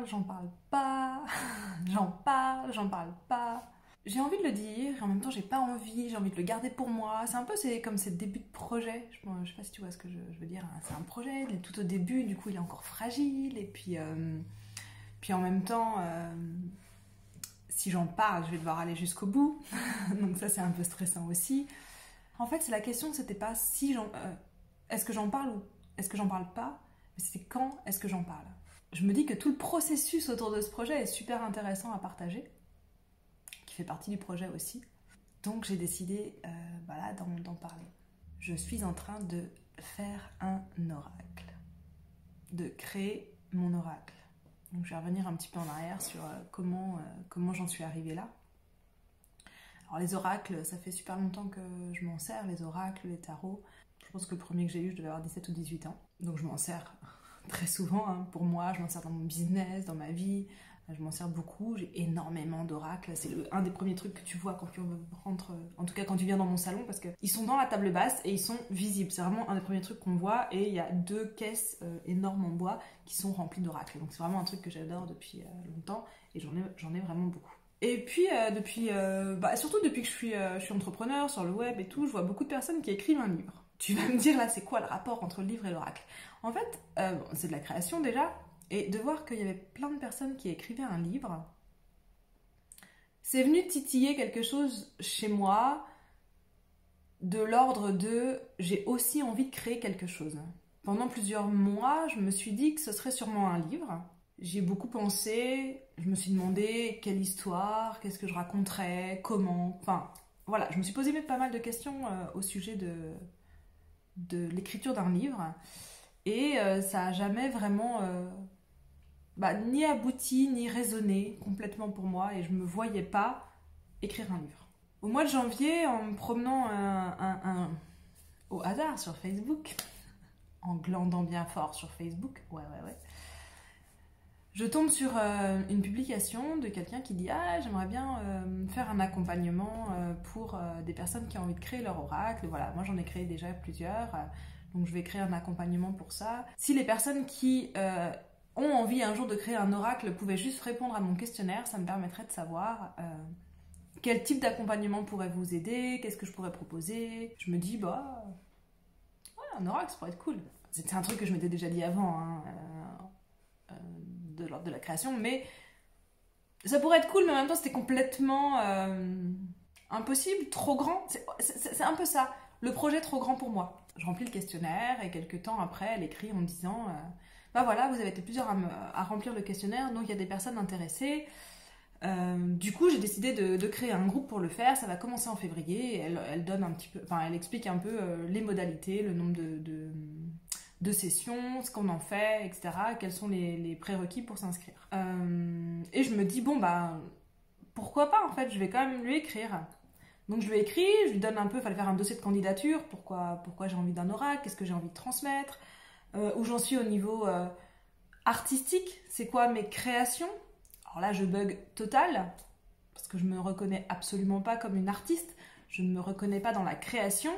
j'en parle pas, j'en parle pas. J'ai envie de le dire, et en même temps j'ai pas envie, j'ai envie de le garder pour moi. C'est un peu comme ces débuts de projet, je sais pas si tu vois ce que je veux dire. C'est un projet, il est tout au début, du coup il est encore fragile, et puis en même temps, si j'en parle, je vais devoir aller jusqu'au bout, donc ça c'est un peu stressant aussi. En fait, la question c'était pas si est-ce que j'en parle ou est-ce que j'en parle pas, mais c'était quand est-ce que j'en parle. Je me dis que tout le processus autour de ce projet est super intéressant à partager, qui fait partie du projet aussi. Donc j'ai décidé d'en parler. Je suis en train de faire un oracle, de créer mon oracle. Donc je vais revenir un petit peu en arrière sur comment j'en suis arrivée là. Alors les oracles, ça fait super longtemps que je m'en sers, les oracles, les tarots. Je pense que le premier que j'ai eu, je devais avoir 17 ou 18 ans. Donc je m'en sers très souvent, hein, pour moi, je m'en sers dans mon business, dans ma vie. Je m'en sers beaucoup, j'ai énormément d'oracles. C'est un des premiers trucs que tu vois quand tu rentres, en tout cas quand tu viens dans mon salon, parce qu'ils sont dans la table basse et ils sont visibles. C'est vraiment un des premiers trucs qu'on voit, et il y a 2 caisses énormes en bois qui sont remplies d'oracles. Donc c'est vraiment un truc que j'adore depuis longtemps, et j'en ai vraiment beaucoup. Et puis surtout depuis que je suis entrepreneur sur le web et tout, je vois beaucoup de personnes qui écrivent un livre. Tu vas me dire là, c'est quoi le rapport entre le livre et l'oracle? En fait, c'est de la création déjà. Et de voir qu'il y avait plein de personnes qui écrivaient un livre, c'est venu titiller quelque chose chez moi de l'ordre de j'ai aussi envie de créer quelque chose. Pendant plusieurs mois, je me suis dit que ce serait sûrement un livre. J'y ai beaucoup pensé, je me suis demandé quelle histoire, qu'est-ce que je raconterais, comment... Enfin, voilà, je me suis posé pas mal de questions au sujet de l'écriture d'un livre. Et ça n'a jamais vraiment... ni abouti, ni raisonné complètement pour moi, et je me voyais pas écrire un livre. Au mois de janvier, en me promenant au hasard sur Facebook, en glandant bien fort sur Facebook, ouais, je tombe sur une publication de quelqu'un qui dit « Ah, j'aimerais bien faire un accompagnement pour des personnes qui ont envie de créer leur oracle. » Voilà, moi j'en ai créé déjà plusieurs, donc je vais créer un accompagnement pour ça. Si les personnes qui... ont envie un jour de créer un oracle, pouvaient juste répondre à mon questionnaire, ça me permettrait de savoir quel type d'accompagnement pourrait vous aider, qu'est-ce que je pourrais proposer. Je me dis, un oracle, ça pourrait être cool. C'était un truc que je m'étais déjà dit avant, hein, de l'ordre de la création, mais ça pourrait être cool, mais en même temps, c'était complètement impossible, trop grand. C'est un peu ça, le projet trop grand pour moi. Je remplis le questionnaire, et quelques temps après, elle écrit en me disant... voilà, vous avez été plusieurs à remplir le questionnaire, donc il y a des personnes intéressées. Du coup, j'ai décidé de créer un groupe pour le faire. Ça va commencer en février. Et elle donne un petit peu, elle explique un peu les modalités, le nombre de sessions, ce qu'on en fait, etc. Quels sont les prérequis pour s'inscrire. Et je me dis pourquoi pas en fait, je vais quand même lui écrire. Donc je lui écris, je lui donne un peu, il fallait faire un dossier de candidature. Pourquoi j'ai envie d'un oracle, qu'est-ce que j'ai envie de transmettre. Où j'en suis au niveau artistique, c'est quoi mes créations. Alors là, je bug total, parce que je me reconnais absolument pas comme une artiste, je ne me reconnais pas dans la création.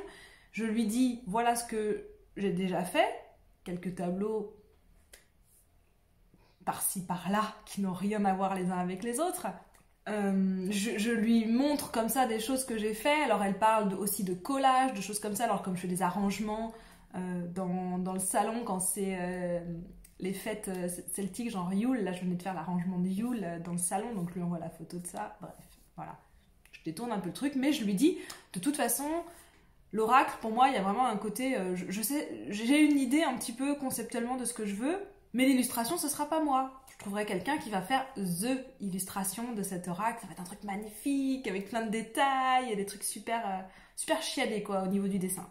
Je lui dis, voilà ce que j'ai déjà fait, quelques tableaux par-ci, par-là, qui n'ont rien à voir les uns avec les autres. Je lui montre comme ça des choses que j'ai fait. Alors elle parle aussi de collage, de choses comme ça, alors comme je fais des arrangements, dans le salon quand c'est les fêtes celtiques genre Yule, là je venais de faire l'arrangement de Yule dans le salon, donc je lui envoie la photo de ça, bref, voilà. Je détourne un peu le truc, mais je lui dis, de toute façon, l'oracle pour moi il y a vraiment un côté, je sais, j'ai une idée un petit peu conceptuellement de ce que je veux, mais l'illustration ce sera pas moi. Je trouverai quelqu'un qui va faire the illustration de cet oracle, ça va être un truc magnifique, avec plein de détails, et des trucs super chiadés quoi au niveau du dessin.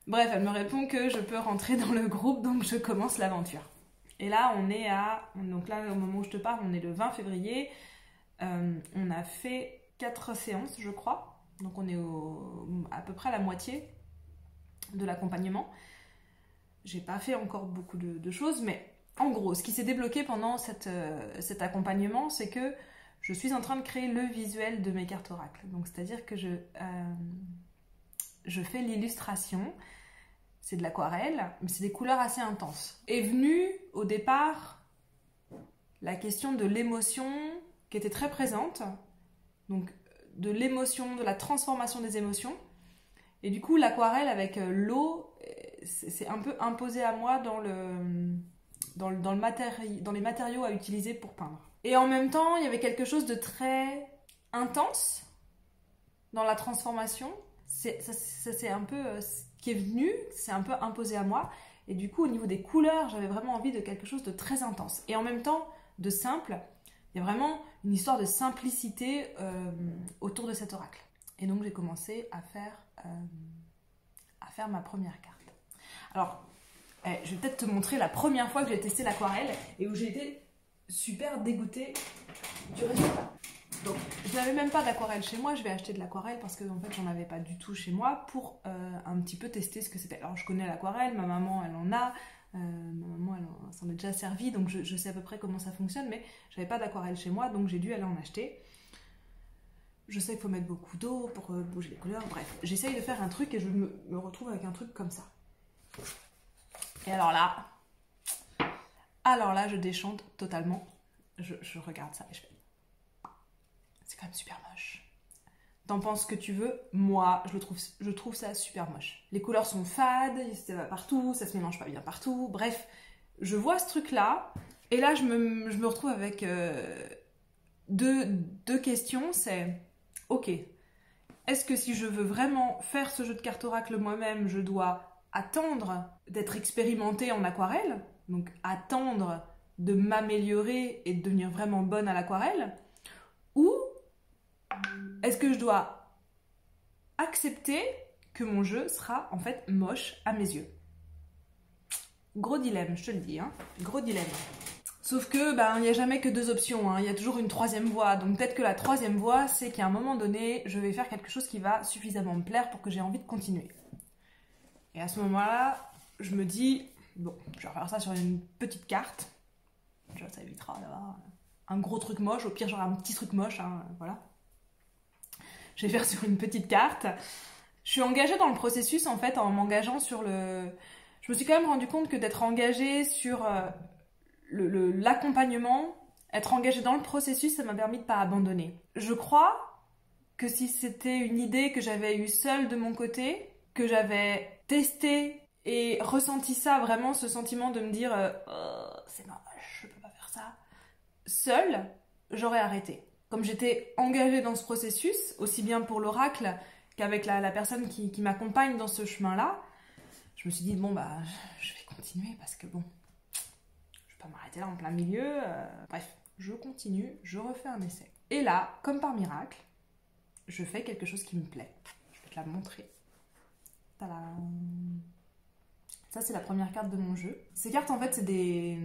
Bref, elle me répond que je peux rentrer dans le groupe, donc je commence l'aventure. Et là, donc là, au moment où je te parle, on est le 20 février. On a fait 4 séances, je crois. Donc on est à peu près à la moitié de l'accompagnement. J'ai pas fait encore beaucoup de choses, mais en gros, ce qui s'est débloqué pendant cet accompagnement, c'est que je suis en train de créer le visuel de mes cartes oracles. Donc c'est-à-dire que je fais l'illustration. C'est de l'aquarelle, mais c'est des couleurs assez intenses. Est venue au départ la question de l'émotion qui était très présente, donc de l'émotion, de la transformation des émotions. Et du coup, l'aquarelle avec l'eau, c'est un peu imposé à moi dans les matériaux à utiliser pour peindre. Et en même temps, il y avait quelque chose de très intense dans la transformation. C'est un peu ce qui est venu, c'est un peu imposé à moi. Et du coup, au niveau des couleurs, j'avais vraiment envie de quelque chose de très intense. Et en même temps, de simple. Il y a vraiment une histoire de simplicité autour de cet oracle. Et donc, j'ai commencé à faire ma première carte. Alors, je vais peut-être te montrer la première fois que j'ai testé l'aquarelle et où j'ai été super dégoûtée du résultat. Donc, je n'avais même pas d'aquarelle chez moi, je vais acheter de l'aquarelle parce que en fait, j'en avais pas du tout chez moi pour un petit peu tester ce que c'était. Alors, je connais l'aquarelle, ma maman, elle en a, ma maman, elle s'en est déjà servie, donc je sais à peu près comment ça fonctionne, mais j'avais pas d'aquarelle chez moi, donc j'ai dû aller en acheter. Je sais qu'il faut mettre beaucoup d'eau pour bouger les couleurs, bref. J'essaye de faire un truc et je me retrouve avec un truc comme ça. Et alors là, je déchante totalement. Je regarde ça et je fais... C'est quand même super moche. T'en penses ce que tu veux, moi, je trouve ça super moche. Les couleurs sont fades, ça va partout, ça se mélange pas bien partout, bref. Je vois ce truc-là, et là, je me retrouve avec deux questions, c'est... Ok, est-ce que si je veux vraiment faire ce jeu de cartes oracle moi-même, je dois attendre d'être expérimentée en aquarelle, donc attendre de m'améliorer et de devenir vraiment bonne à l'aquarelle, ou est-ce que je dois accepter que mon jeu sera en fait moche à mes yeux? Gros dilemme, je te le dis, hein. Gros dilemme. Sauf que, il n'y a jamais que deux options, hein. Il y a toujours une troisième voie. Donc peut-être que la troisième voie, c'est qu'à un moment donné, je vais faire quelque chose qui va suffisamment me plaire pour que j'ai envie de continuer. Et à ce moment-là, je me dis, bon, je vais faire ça sur une petite carte. Déjà, ça évitera d'avoir un gros truc moche. Au pire, j'aurai un petit truc moche, hein, voilà. Je vais faire sur une petite carte. Je suis engagée dans le processus, en fait, en m'engageant sur le... Je me suis quand même rendu compte que d'être engagée sur... l'accompagnement, être engagé dans le processus, ça m'a permis de ne pas abandonner. Je crois que si c'était une idée que j'avais eue seule de mon côté, que j'avais testé et ressenti ça, vraiment ce sentiment de me dire c'est moche, je peux pas faire ça, seule, j'aurais arrêté. Comme j'étais engagée dans ce processus, aussi bien pour l'oracle qu'avec la personne qui m'accompagne dans ce chemin-là, je me suis dit bon je vais continuer parce que bon, pas m'arrêter là en plein milieu. Bref, je continue, je refais un essai. Et là, comme par miracle, je fais quelque chose qui me plaît. Je vais te la montrer. Tadam. Ça, c'est la première carte de mon jeu. Ces cartes, en fait, c'est des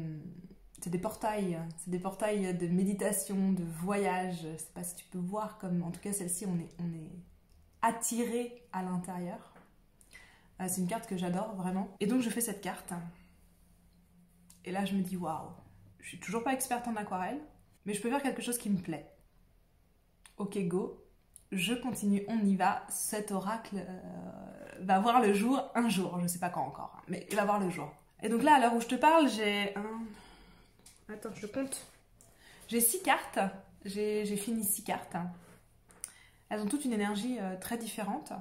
portails. C'est des portails de méditation, de voyage. Je sais pas si tu peux voir comme... En tout cas, celle-ci, on est attiré à l'intérieur. C'est une carte que j'adore, vraiment. Et donc, je fais cette carte. Et là, je me dis, waouh, je suis toujours pas experte en aquarelle, mais je peux faire quelque chose qui me plaît. Ok, go, je continue, on y va. Cet oracle va voir le jour un jour, je sais pas quand encore, hein, mais il va voir le jour. Et donc là, à l'heure où je te parle, j'ai Attends, je compte. J'ai 6 cartes, j'ai fini 6 cartes. Elles ont toutes une énergie très différente.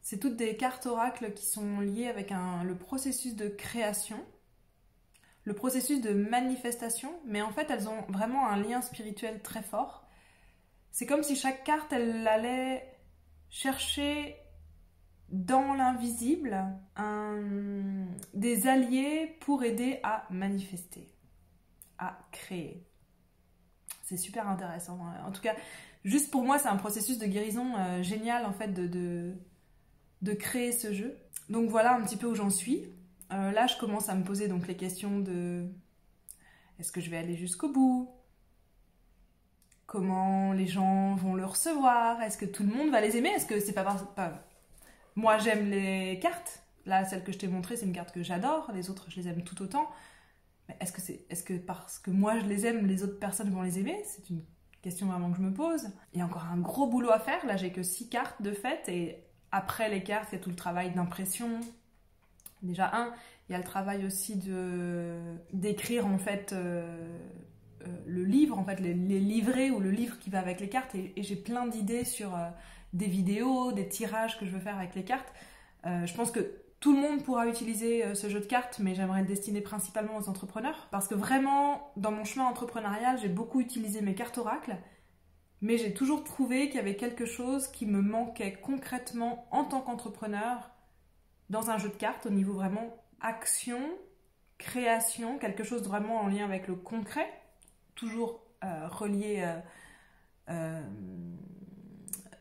C'est toutes des cartes oracles qui sont liées avec le processus de création, le processus de manifestation, mais en fait elles ont vraiment un lien spirituel très fort. C'est comme si chaque carte, elle allait chercher dans l'invisible des alliés pour aider à manifester, à créer. C'est super intéressant. En tout cas, juste pour moi, c'est un processus de guérison génial en fait de créer ce jeu. Donc voilà un petit peu où j'en suis. Là, je commence à me poser donc les questions de est-ce que je vais aller jusqu'au bout? Comment les gens vont le recevoir? Est-ce que tout le monde va les aimer? Est-ce que c'est pas... Moi, j'aime les cartes. Là, celle que je t'ai montrée, c'est une carte que j'adore. Les autres, je les aime tout autant. Mais est-ce que parce que moi, je les aime, les autres personnes vont les aimer? C'est une question vraiment que je me pose. Il y a encore un gros boulot à faire. Là, j'ai que 6 cartes de fait. Et après les cartes, il y a tout le travail d'impression. Déjà, il y a le travail aussi d'écrire en fait le livre, en fait, les livrets ou le livre qui va avec les cartes, et j'ai plein d'idées sur des vidéos, des tirages que je veux faire avec les cartes. Je pense que tout le monde pourra utiliser ce jeu de cartes, mais j'aimerais le destiner principalement aux entrepreneurs, parce que vraiment, dans mon chemin entrepreneurial, j'ai beaucoup utilisé mes cartes oracles, mais j'ai toujours trouvé qu'il y avait quelque chose qui me manquait concrètement en tant qu'entrepreneur dans un jeu de cartes, au niveau vraiment action, création, quelque chose vraiment en lien avec le concret, toujours relié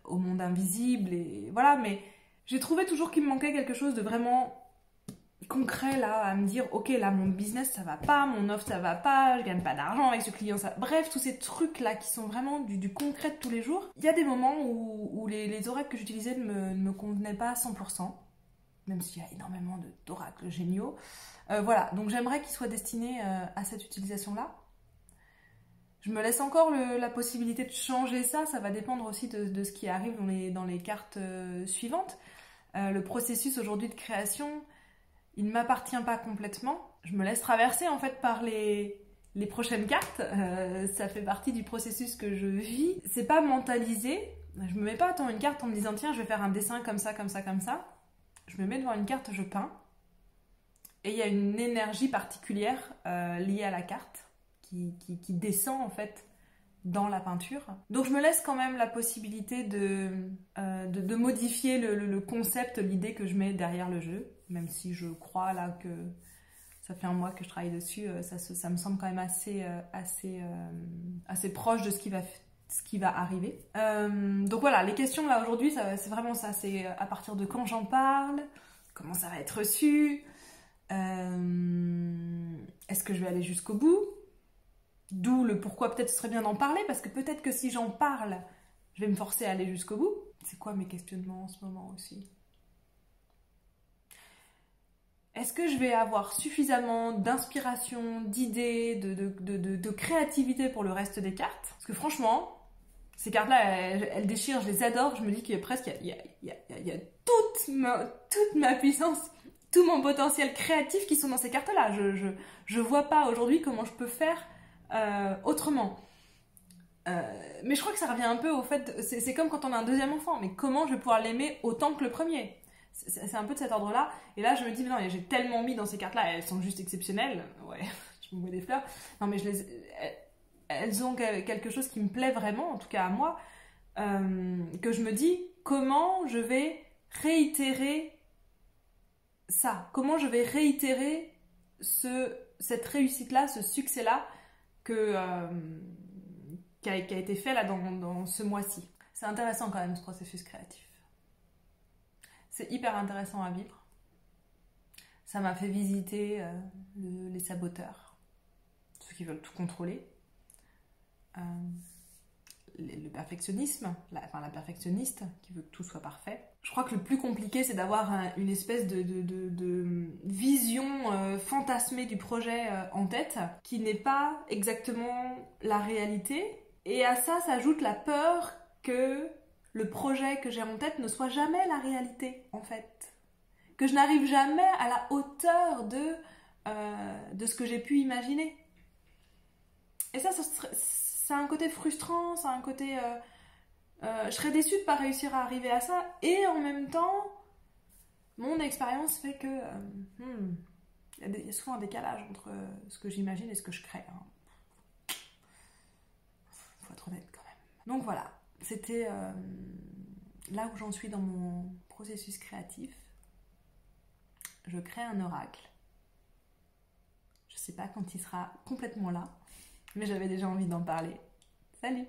au monde invisible, et voilà, mais j'ai trouvé toujours qu'il me manquait quelque chose de vraiment concret là, à me dire ok, là mon business ça va pas, mon offre ça va pas, je gagne pas d'argent avec ce client, ça... Bref, tous ces trucs là qui sont vraiment du concret de tous les jours. Il y a des moments où les oracles que j'utilisais ne me convenaient pas à 100%, même s'il y a énormément d'oracles géniaux. Voilà, donc j'aimerais qu'ils soient destinés à cette utilisation là. Je me laisse encore la possibilité de changer ça, ça va dépendre aussi de ce qui arrive dans les cartes suivantes. Le processus aujourd'hui de création, il ne m'appartient pas complètement. Je me laisse traverser en fait par les prochaines cartes. Ça fait partie du processus que je vis. C'est pas mentalisé. Je me mets pas devant une carte en me disant tiens, je vais faire un dessin comme ça, comme ça, comme ça. Je me mets devant une carte, je peins. Et il y a une énergie particulière liée à la carte qui descend en fait dans la peinture. Donc je me laisse quand même la possibilité de modifier le concept, l'idée que je mets derrière le jeu, même si je crois là que ça fait un mois que je travaille dessus, ça me semble quand même assez proche de ce qui va arriver. Donc voilà, les questions là aujourd'hui, c'est vraiment ça, c'est à partir de quand j'en parle, comment ça va être reçu, est-ce que je vais aller jusqu'au bout? D'où le pourquoi peut-être ce serait bien d'en parler, parce que peut-être que si j'en parle, je vais me forcer à aller jusqu'au bout. C'est quoi mes questionnements en ce moment aussi? Est-ce que je vais avoir suffisamment d'inspiration, d'idées, de créativité pour le reste des cartes? Parce que franchement, ces cartes-là, elles déchirent, je les adore. Je me dis qu'il y a presque il y a toute ma puissance, tout mon potentiel créatif qui sont dans ces cartes-là. Je vois pas aujourd'hui comment je peux faire autrement. Mais je crois que ça revient un peu au fait, c'est comme quand on a un deuxième enfant, mais comment je vais pouvoir l'aimer autant que le premier? C'est un peu de cet ordre-là. Et là, je me dis, non, j'ai tellement mis dans ces cartes-là, elles sont juste exceptionnelles. Ouais, je me mets des fleurs. Non, mais elles ont quelque chose qui me plaît vraiment, en tout cas à moi, que je me dis, comment je vais réitérer ça? Comment je vais réitérer cette réussite-là, ce succès-là qui a été fait là dans ce mois-ci. C'est intéressant quand même ce processus créatif. C'est hyper intéressant à vivre. Ça m'a fait visiter les saboteurs, ceux qui veulent tout contrôler, le perfectionnisme, la perfectionniste qui veut que tout soit parfait. Je crois que le plus compliqué, c'est d'avoir une espèce de vision fantasmée du projet en tête, qui n'est pas exactement la réalité. Et à ça s'ajoute la peur que le projet que j'ai en tête ne soit jamais la réalité, en fait. Que je n'arrive jamais à la hauteur de ce que j'ai pu imaginer. Et ça a un côté frustrant, ça a un côté... je serais déçue de ne pas réussir à arriver à ça. Et en même temps, mon expérience fait que... il y a souvent un décalage entre ce que j'imagine et ce que je crée. Faut être honnête quand même. Donc voilà, c'était là où j'en suis dans mon processus créatif. Je crée un oracle. Je sais pas quand il sera complètement là, mais j'avais déjà envie d'en parler. Salut!